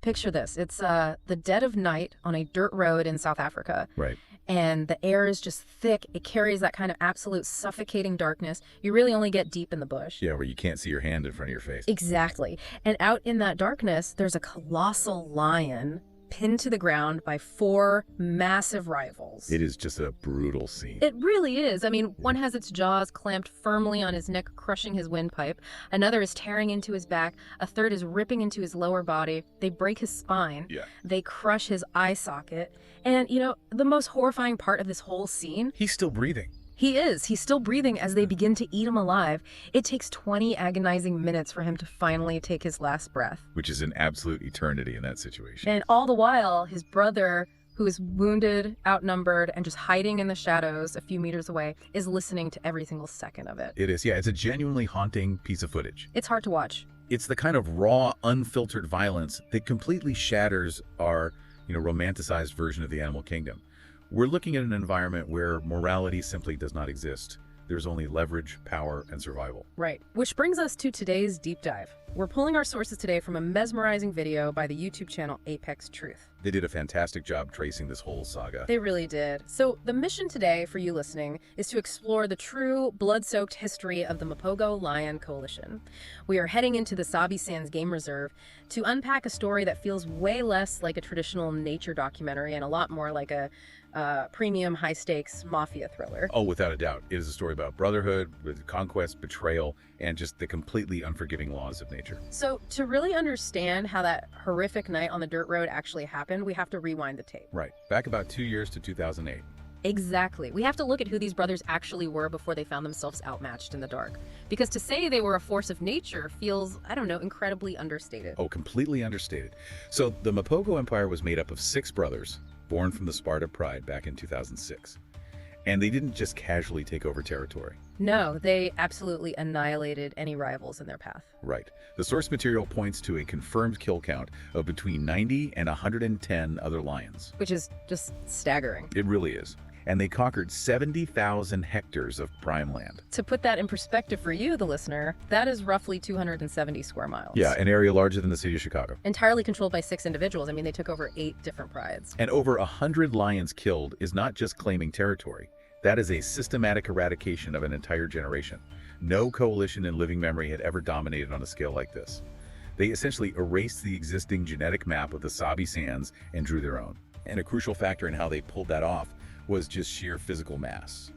Picture this. It's the dead of night on a dirt road in South Africa. Right. And the air is just thick. It carries that kind of absolute suffocating darkness. You really only get deep in the bush. Yeah, where you can't see your hand in front of your face. Exactly. And out in that darkness, there's a colossal lion pinned to the ground by 4 massive rivals. It is just a brutal scene. It really is. I mean, one has its jaws clamped firmly on his neck, crushing his windpipe. Another is tearing into his back. A third is ripping into his lower body. They break his spine. Yeah. They crush his eye socket. And, you know, the most horrifying part of this whole scene, He's still breathing. he is. He's still breathing as they begin to eat him alive. It takes 20 agonizing minutes for him to finally take his last breath. Which is an absolute eternity in that situation. And all the while, his brother, who is wounded, outnumbered, and just hiding in the shadows a few meters away, is listening to every single second of it. It is, yeah. It's a genuinely haunting piece of footage. It's hard to watch. It's the kind of raw, unfiltered violence that completely shatters our, romanticized version of the animal kingdom. We're looking at an environment where morality simply does not exist. There's only leverage, power, and survival. Right. Which brings us to today's deep dive. We're pulling our sources today from a mesmerizing video by the YouTube channel Apex Truth. They did a fantastic job tracing this whole saga. They really did. So the mission today for you listening is to explore the true blood-soaked history of the Mapogo Lion Coalition. We are heading into the Sabi Sands Game Reserve to unpack a story that feels way less like a traditional nature documentary and a lot more like a premium high-stakes mafia thriller. Oh, without a doubt. It is a story about brotherhood, with conquest, betrayal, and just the completely unforgiving laws of nature. So to really understand how that horrific night on the dirt road actually happened, we have to rewind the tape. Right. Back about 2 years to 2008. Exactly. We have to look at who these brothers actually were before they found themselves outmatched in the dark. Because to say they were a force of nature feels, I don't know, incredibly understated. Oh, completely understated. So the Mapogo Empire was made up of 6 brothers, born from the Sparta Pride back in 2006. And they didn't just casually take over territory. No, they absolutely annihilated any rivals in their path. Right. The source material points to a confirmed kill count of between 90 and 110 other lions. Which is just staggering. It really is. And they conquered 70,000 hectares of prime land. To put that in perspective for you, the listener, that is roughly 270 square miles. Yeah, an area larger than the city of Chicago. Entirely controlled by 6 individuals. I mean, they took over 8 different prides. And over 100 lions killed is not just claiming territory. That is a systematic eradication of an entire generation. No coalition in living memory had ever dominated on a scale like this. They essentially erased the existing genetic map of the Sabi Sands and drew their own. And a crucial factor in how they pulled that off was just sheer physical mass.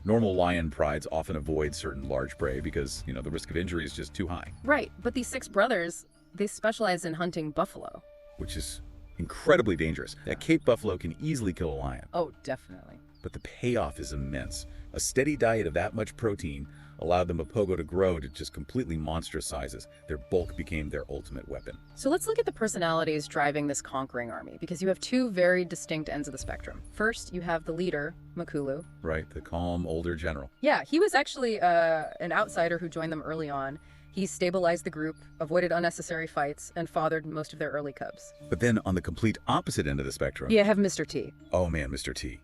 Normal lion prides often avoid certain large prey because, the risk of injury is just too high. Right, but these 6 brothers, they specialize in hunting buffalo. Which is incredibly dangerous. A Cape buffalo can easily kill a lion. Oh, definitely. But the payoff is immense. A steady diet of that much protein allowed the Mapogo to grow to just completely monstrous sizes. Their bulk became their ultimate weapon. So let's look at the personalities driving this conquering army, because you have 2 very distinct ends of the spectrum. First, you have the leader, Makulu. Right, the calm, older general. Yeah, he was actually an outsider who joined them early on. He stabilized the group, avoided unnecessary fights, and fathered most of their early cubs. But then on the complete opposite end of the spectrum... Yeah, I have Mr. T. Oh man, Mr. T.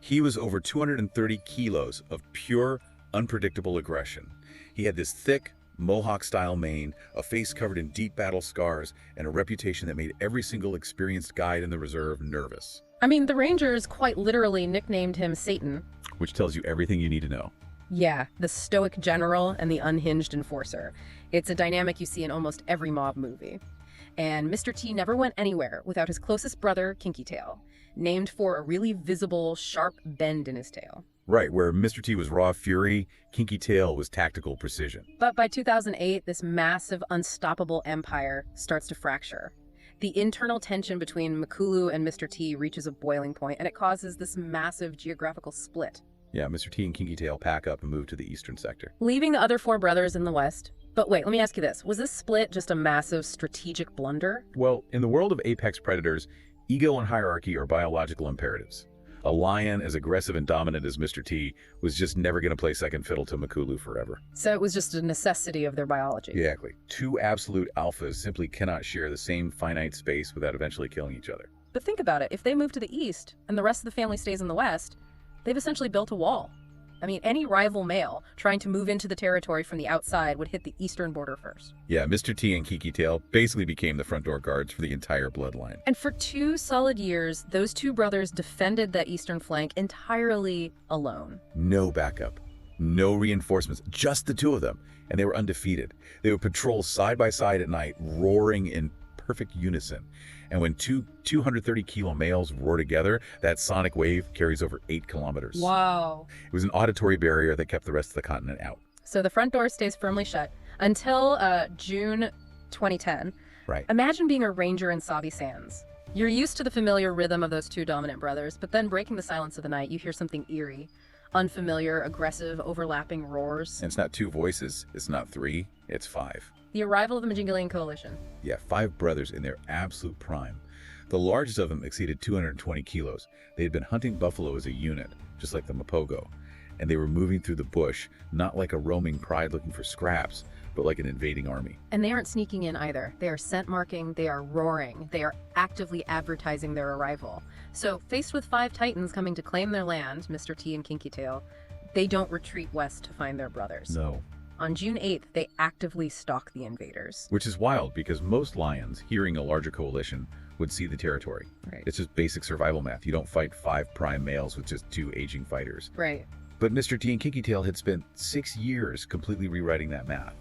He was over 230 kilos of pure, unpredictable aggression. He had this thick, Mohawk-style mane, a face covered in deep battle scars, and a reputation that made every single experienced guide in the reserve nervous. I mean, the Rangers quite literally nicknamed him Satan. Which tells you everything you need to know. Yeah, the stoic general and the unhinged enforcer. It's a dynamic you see in almost every mob movie. And Mr. T never went anywhere without his closest brother, Kinky Tail, named for a really visible, sharp bend in his tail. Right, where Mr. T was raw fury, Kinky Tail was tactical precision. But by 2008, this massive, unstoppable empire starts to fracture. The internal tension between Makulu and Mr. T reaches a boiling point, and it causes this massive geographical split. Yeah, Mr. T and Kinky Tail pack up and move to the eastern sector, leaving the other 4 brothers in the west. But wait, let me ask you this. Was this split just a massive strategic blunder? Well, in the world of apex predators, ego and hierarchy are biological imperatives. A lion as aggressive and dominant as Mr. T was just never going to play second fiddle to Makulu forever. So it was just a necessity of their biology. Exactly. 2 absolute alphas simply cannot share the same finite space without eventually killing each other. But think about it. If they move to the east and the rest of the family stays in the west, they've essentially built a wall. I mean, any rival male trying to move into the territory from the outside would hit the eastern border first. Yeah, Mr. T and Kinky Tail basically became the front door guards for the entire bloodline. And for 2 solid years, those two brothers defended that eastern flank entirely alone. No backup, no reinforcements, just the two of them. And they were undefeated. They would patrol side by side at night, roaring in perfect unison. And when two 230-kilo males roar together, that sonic wave carries over 8 kilometers. Wow. It was an auditory barrier that kept the rest of the continent out. So the front door stays firmly shut until June 2010. Right. Imagine being a ranger in Sabi Sands. You're used to the familiar rhythm of those two dominant brothers, but then breaking the silence of the night, you hear something eerie. Unfamiliar, aggressive, overlapping roars. And it's not 2 voices, it's not 3, it's 5. The arrival of the Jingalian coalition. Yeah, 5 brothers in their absolute prime. The largest of them exceeded 220 kilos. They had been hunting buffalo as a unit, just like the Mapogo. And they were moving through the bush, not like a roaming pride looking for scraps, but like an invading army. And they aren't sneaking in either. They are scent marking, they are roaring, they are actively advertising their arrival. So, faced with 5 titans coming to claim their land, Mr. T and Kinky Tail, they don't retreat west to find their brothers. No. On June 8th, they actively stalk the invaders. Which is wild, because most lions, hearing a larger coalition, would see the territory. Right. It's just basic survival math. You don't fight 5 prime males with just 2 aging fighters. Right. But Mr. T and Kinky Tail had spent 6 years completely rewriting that math.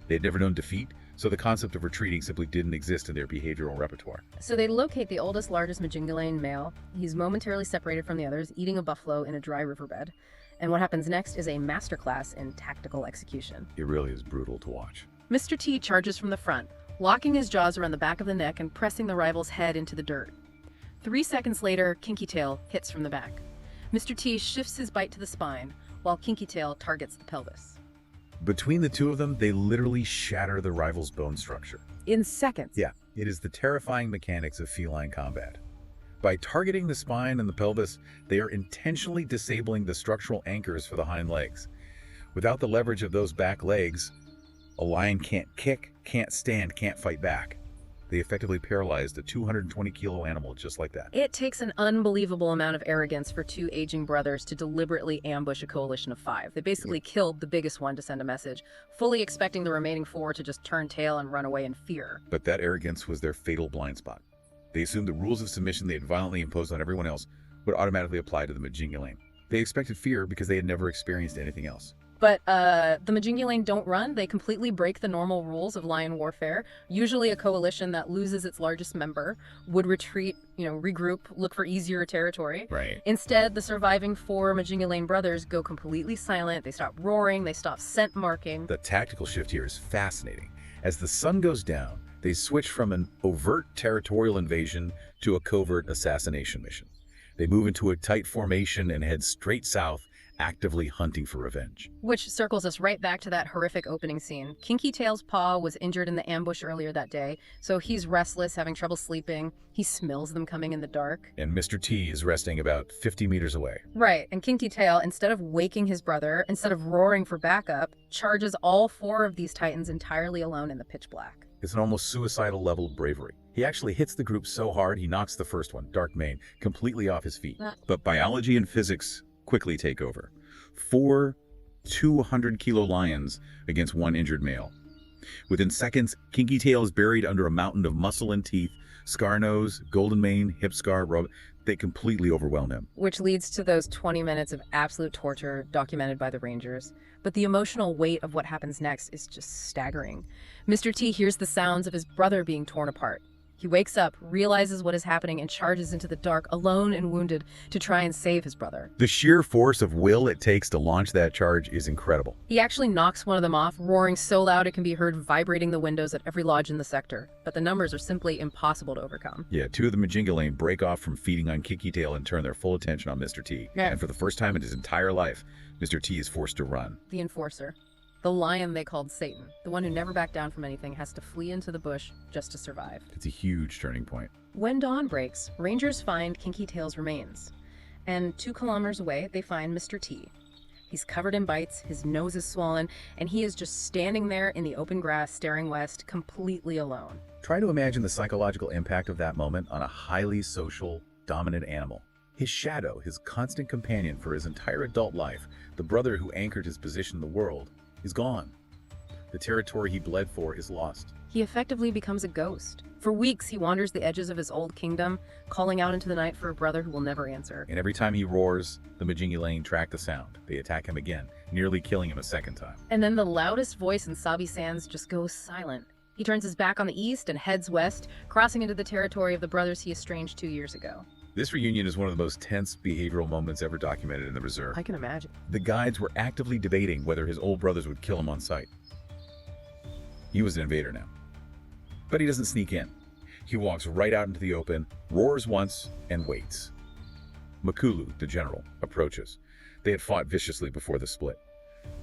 They had never known defeat, so the concept of retreating simply didn't exist in their behavioral repertoire. So they locate the oldest, largest Jingalian male. He's momentarily separated from the others, eating a buffalo in a dry riverbed. And what happens next is a masterclass in tactical execution. It really is brutal to watch. Mr. T charges from the front, locking his jaws around the back of the neck and pressing the rival's head into the dirt. 3 seconds later, Kinky Tail hits from the back. Mr. T shifts his bite to the spine, while Kinky Tail targets the pelvis. Between the two of them, they literally shatter the rival's bone structure. In seconds. Yeah, it is the terrifying mechanics of feline combat. By targeting the spine and the pelvis, they are intentionally disabling the structural anchors for the hind legs. Without the leverage of those back legs, a lion can't kick, can't stand, can't fight back. They effectively paralyzed a 220-kilo animal just like that. It takes an unbelievable amount of arrogance for 2 aging brothers to deliberately ambush a coalition of 5. They basically killed the biggest one to send a message, fully expecting the remaining 4 to just turn tail and run away in fear. But that arrogance was their fatal blind spot. They assumed the rules of submission they had violently imposed on everyone else would automatically apply to the Jingalian. They expected fear because they had never experienced anything else. But the Jingalian don't run. They completely break the normal rules of lion warfare. Usually a coalition that loses its largest member would retreat, regroup, look for easier territory. Right. Instead, the surviving 4 Jingalian brothers go completely silent. They stop roaring. They stop scent marking. The tactical shift here is fascinating. As the sun goes down, they switch from an overt territorial invasion to a covert assassination mission. They move into a tight formation and head straight south, actively hunting for revenge. Which circles us right back to that horrific opening scene. Kinky Tail's paw was injured in the ambush earlier that day, so he's restless, having trouble sleeping. He smells them coming in the dark. And Mr. T is resting about 50 meters away. Right, and Kinky Tail, instead of waking his brother, instead of roaring for backup, charges all 4 of these titans entirely alone in the pitch black. It's an almost suicidal level of bravery. He actually hits the group so hard he knocks the first one, Dark Mane, completely off his feet. But biology and physics quickly take over. 4 200-kilo lions against 1 injured male. Within seconds, Kinky Tail is buried under a mountain of muscle and teeth, scar nose, golden mane, hip scar, they completely overwhelm him. Which leads to those 20 minutes of absolute torture documented by the Rangers. But the emotional weight of what happens next is just staggering. Mr. T hears the sounds of his brother being torn apart. He wakes up, realizes what is happening, and charges into the dark, alone and wounded, to try and save his brother. The sheer force of will it takes to launch that charge is incredible. He actually knocks one of them off, roaring so loud it can be heard vibrating the windows at every lodge in the sector. But the numbers are simply impossible to overcome. Yeah, 2 of the Jingalian break off from feeding on Kinky Tail and turn their full attention on Mr. T. Yeah. And for the first time in his entire life, Mr. T is forced to run. The enforcer. The lion they called Satan, the one who never backed down from anything, has to flee into the bush just to survive. It's a huge turning point. When dawn breaks, rangers find Kinky Tail's remains. And 2 kilometers away, they find Mr. T. He's covered in bites, his nose is swollen, and he is just standing there in the open grass, staring west, completely alone. Try to imagine the psychological impact of that moment on a highly social, dominant animal. His shadow, his constant companion for his entire adult life, the brother who anchored his position in the world, is gone. The territory he bled for is lost. He effectively becomes a ghost. For weeks, he wanders the edges of his old kingdom, calling out into the night for a brother who will never answer. And every time he roars, the Jingalian track the sound. They attack him again, nearly killing him a second time. And then the loudest voice in Sabi Sands just goes silent. He turns his back on the east and heads west, crossing into the territory of the brothers he estranged 2 years ago. This reunion is one of the most tense behavioral moments ever documented in the reserve. I can imagine. The guides were actively debating whether his old brothers would kill him on sight. He was an invader now. But he doesn't sneak in. He walks right out into the open, roars once, and waits. Makulu, the general, approaches. They had fought viciously before the split.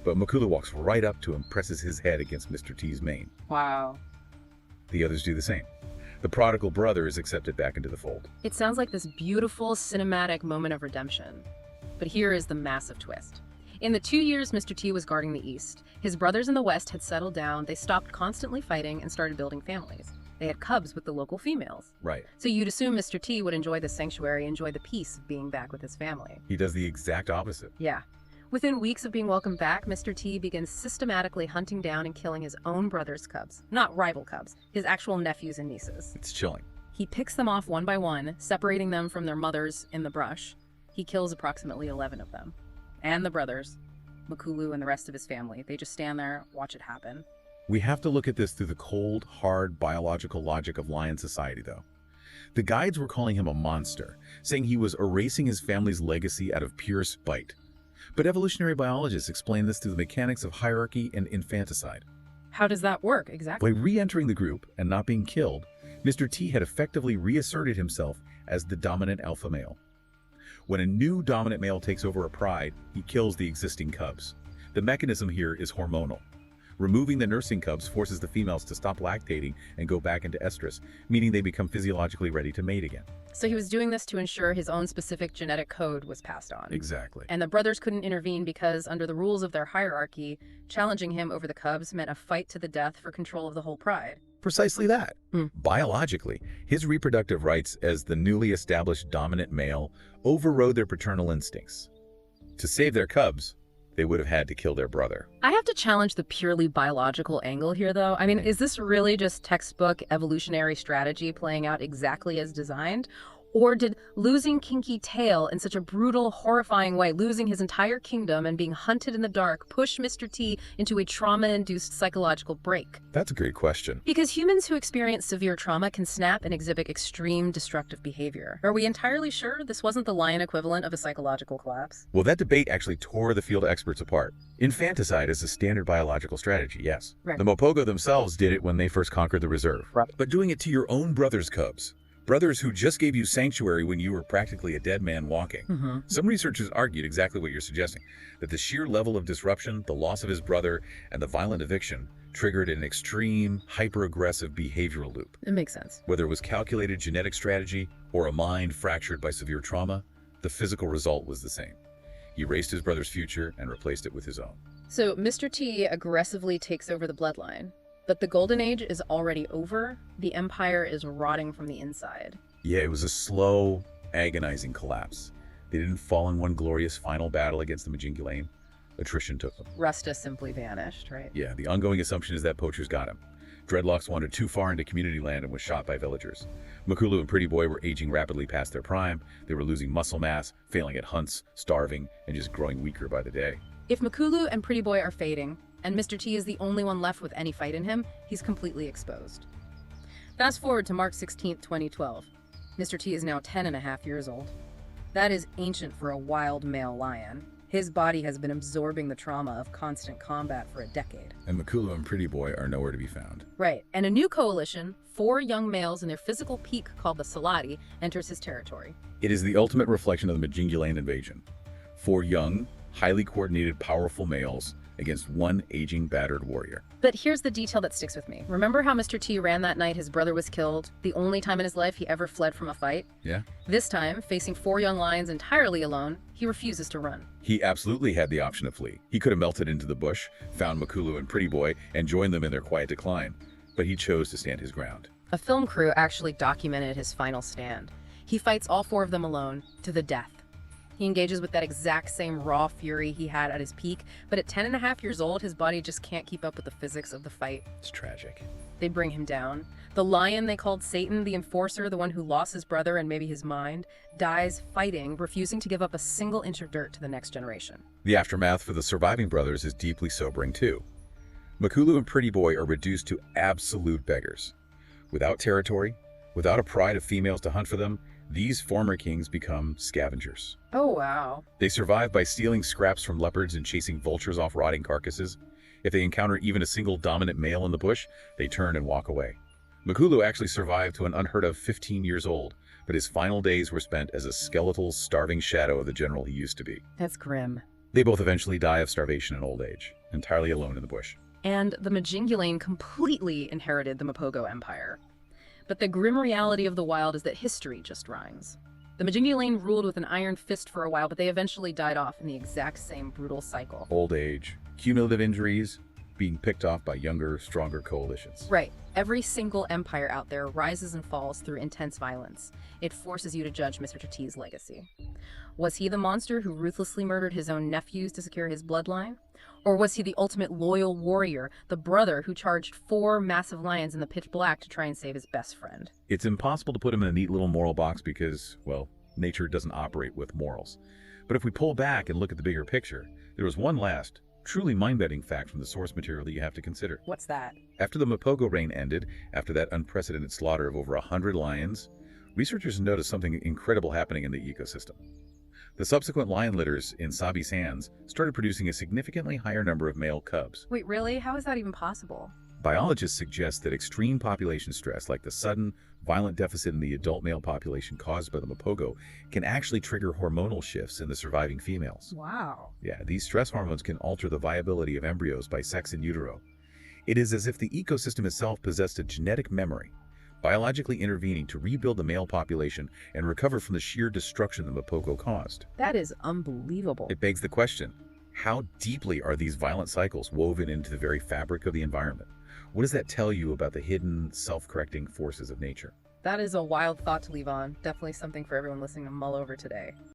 But Makulu walks right up to him, presses his head against Mr. T's mane. Wow. The others do the same. The prodigal brother is accepted back into the fold. It sounds like this beautiful cinematic moment of redemption. But here is the massive twist. In the 2 years Mr. T was guarding the east, his brothers in the west had settled down, they stopped constantly fighting and started building families. They had cubs with the local females. Right. So you'd assume Mr. T would enjoy the sanctuary, enjoy the peace of being back with his family. He does the exact opposite. Yeah. Within weeks of being welcomed back, Mr. T begins systematically hunting down and killing his own brother's cubs. Not rival cubs, his actual nephews and nieces. It's chilling. He picks them off one by one, separating them from their mothers in the brush. He kills approximately 11 of them. And the brothers, Makulu and the rest of his family. They just stand there, watch it happen. We have to look at this through the cold, hard, biological logic of lion society, though. The guides were calling him a monster, saying he was erasing his family's legacy out of pure spite. But evolutionary biologists explain this through the mechanics of hierarchy and infanticide. How does that work exactly? By re-entering the group and not being killed, Mr. T had effectively reasserted himself as the dominant alpha male. When a new dominant male takes over a pride, he kills the existing cubs. The mechanism here is hormonal. Removing the nursing cubs forces the females to stop lactating and go back into estrus, meaning they become physiologically ready to mate again. So he was doing this to ensure his own specific genetic code was passed on. Exactly. And the brothers couldn't intervene because, under the rules of their hierarchy, challenging him over the cubs meant a fight to the death for control of the whole pride. Precisely that. Biologically, his reproductive rights as the newly established dominant male overrode their paternal instincts. To save their cubs, they would have had to kill their brother. I have to challenge the purely biological angle here, though. I mean, is this really just textbook evolutionary strategy playing out exactly as designed? Or did losing Kinky Tail in such a brutal, horrifying way, losing his entire kingdom and being hunted in the dark, push Mr. T into a trauma-induced psychological break? That's a great question. Because humans who experience severe trauma can snap and exhibit extreme destructive behavior. Are we entirely sure this wasn't the lion equivalent of a psychological collapse? Well, that debate actually tore the field experts apart. Infanticide is a standard biological strategy, yes. Right. The Mapogo themselves did it when they first conquered the reserve. Right. But doing it to your own brother's cubs, brothers who just gave you sanctuary when you were practically a dead man walking. Some researchers argued exactly what you're suggesting, that the sheer level of disruption, the loss of his brother, and the violent eviction triggered an extreme, hyper-aggressive behavioral loop. It makes sense. Whether it was calculated genetic strategy or a mind fractured by severe trauma, the physical result was the same. He erased his brother's future and replaced it with his own. So Mr. T aggressively takes over the bloodline. But the Golden Age is already over. The Empire is rotting from the inside. Yeah, it was a slow, agonizing collapse. They didn't fall in one glorious final battle against the Jingalian. Attrition took them. Rusta simply vanished, right? Yeah, the ongoing assumption is that poachers got him. Dreadlocks wandered too far into community land and was shot by villagers. Makulu and Pretty Boy were aging rapidly past their prime. They were losing muscle mass, failing at hunts, starving, and just growing weaker by the day. If Makulu and Pretty Boy are fading, and Mr. T is the only one left with any fight in him, he's completely exposed. Fast forward to March 16th, 2012. Mr. T is now 10.5 years old. That is ancient for a wild male lion. His body has been absorbing the trauma of constant combat for a decade. And Makulu and Pretty Boy are nowhere to be found. Right, and a new coalition, 4 young males in their physical peak called the Selati, enters his territory. It is the ultimate reflection of the Jingalian invasion. 4 young, highly coordinated, powerful males against one aging, battered warrior. But here's the detail that sticks with me. Remember how Mr. T ran that night his brother was killed, the only time in his life he ever fled from a fight? Yeah. This time, facing 4 young lions entirely alone, he refuses to run. He absolutely had the option to flee. He could have melted into the bush, found Makulu and Pretty Boy, and joined them in their quiet decline. But he chose to stand his ground. A film crew actually documented his final stand. He fights all 4 of them alone, to the death. He engages with that exact same raw fury he had at his peak, but at 10.5 years old, his body just can't keep up with the physics of the fight. It's tragic. They bring him down. The lion they called Satan, the enforcer, the one who lost his brother and maybe his mind, dies fighting, refusing to give up a single inch of dirt to the next generation. The aftermath for the surviving brothers is deeply sobering too. Makulu and Pretty Boy are reduced to absolute beggars. Without territory, without a pride of females to hunt for them, these former kings become scavengers. Oh, wow. They survive by stealing scraps from leopards and chasing vultures off rotting carcasses. If they encounter even a single dominant male in the bush, they turn and walk away. Makulu actually survived to an unheard of 15 years old, but his final days were spent as a skeletal, starving shadow of the general he used to be. That's grim. They both eventually die of starvation and old age, entirely alone in the bush. And the Jingalian completely inherited the Mapogo Empire. But the grim reality of the wild is that history just rhymes. The Jingalian ruled with an iron fist for a while, but they eventually died off in the exact same brutal cycle. Old age, cumulative injuries, being picked off by younger, stronger coalitions. Right. Every single empire out there rises and falls through intense violence. It forces you to judge Mr. Tati's legacy. Was he the monster who ruthlessly murdered his own nephews to secure his bloodline? Or was he the ultimate loyal warrior, the brother who charged 4 massive lions in the pitch black to try and save his best friend? It's impossible to put him in a neat little moral box because, well, nature doesn't operate with morals. But if we pull back and look at the bigger picture, there was one last, truly mind-bending fact from the source material that you have to consider. What's that? After the Mapogo reign ended, after that unprecedented slaughter of over 100 lions, researchers noticed something incredible happening in the ecosystem. The subsequent lion litters in Sabi Sands started producing a significantly higher number of male cubs. Wait, really? How is that even possible? Biologists suggest that extreme population stress, like the sudden, violent deficit in the adult male population caused by the Mapogo, can actually trigger hormonal shifts in the surviving females. Wow. Yeah, these stress hormones can alter the viability of embryos by sex in utero. It is as if the ecosystem itself possessed a genetic memory, biologically intervening to rebuild the male population and recover from the sheer destruction the Mapogo caused. That is unbelievable. It begs the question, how deeply are these violent cycles woven into the very fabric of the environment? What does that tell you about the hidden, self-correcting forces of nature? That is a wild thought to leave on. Definitely something for everyone listening to mull over today.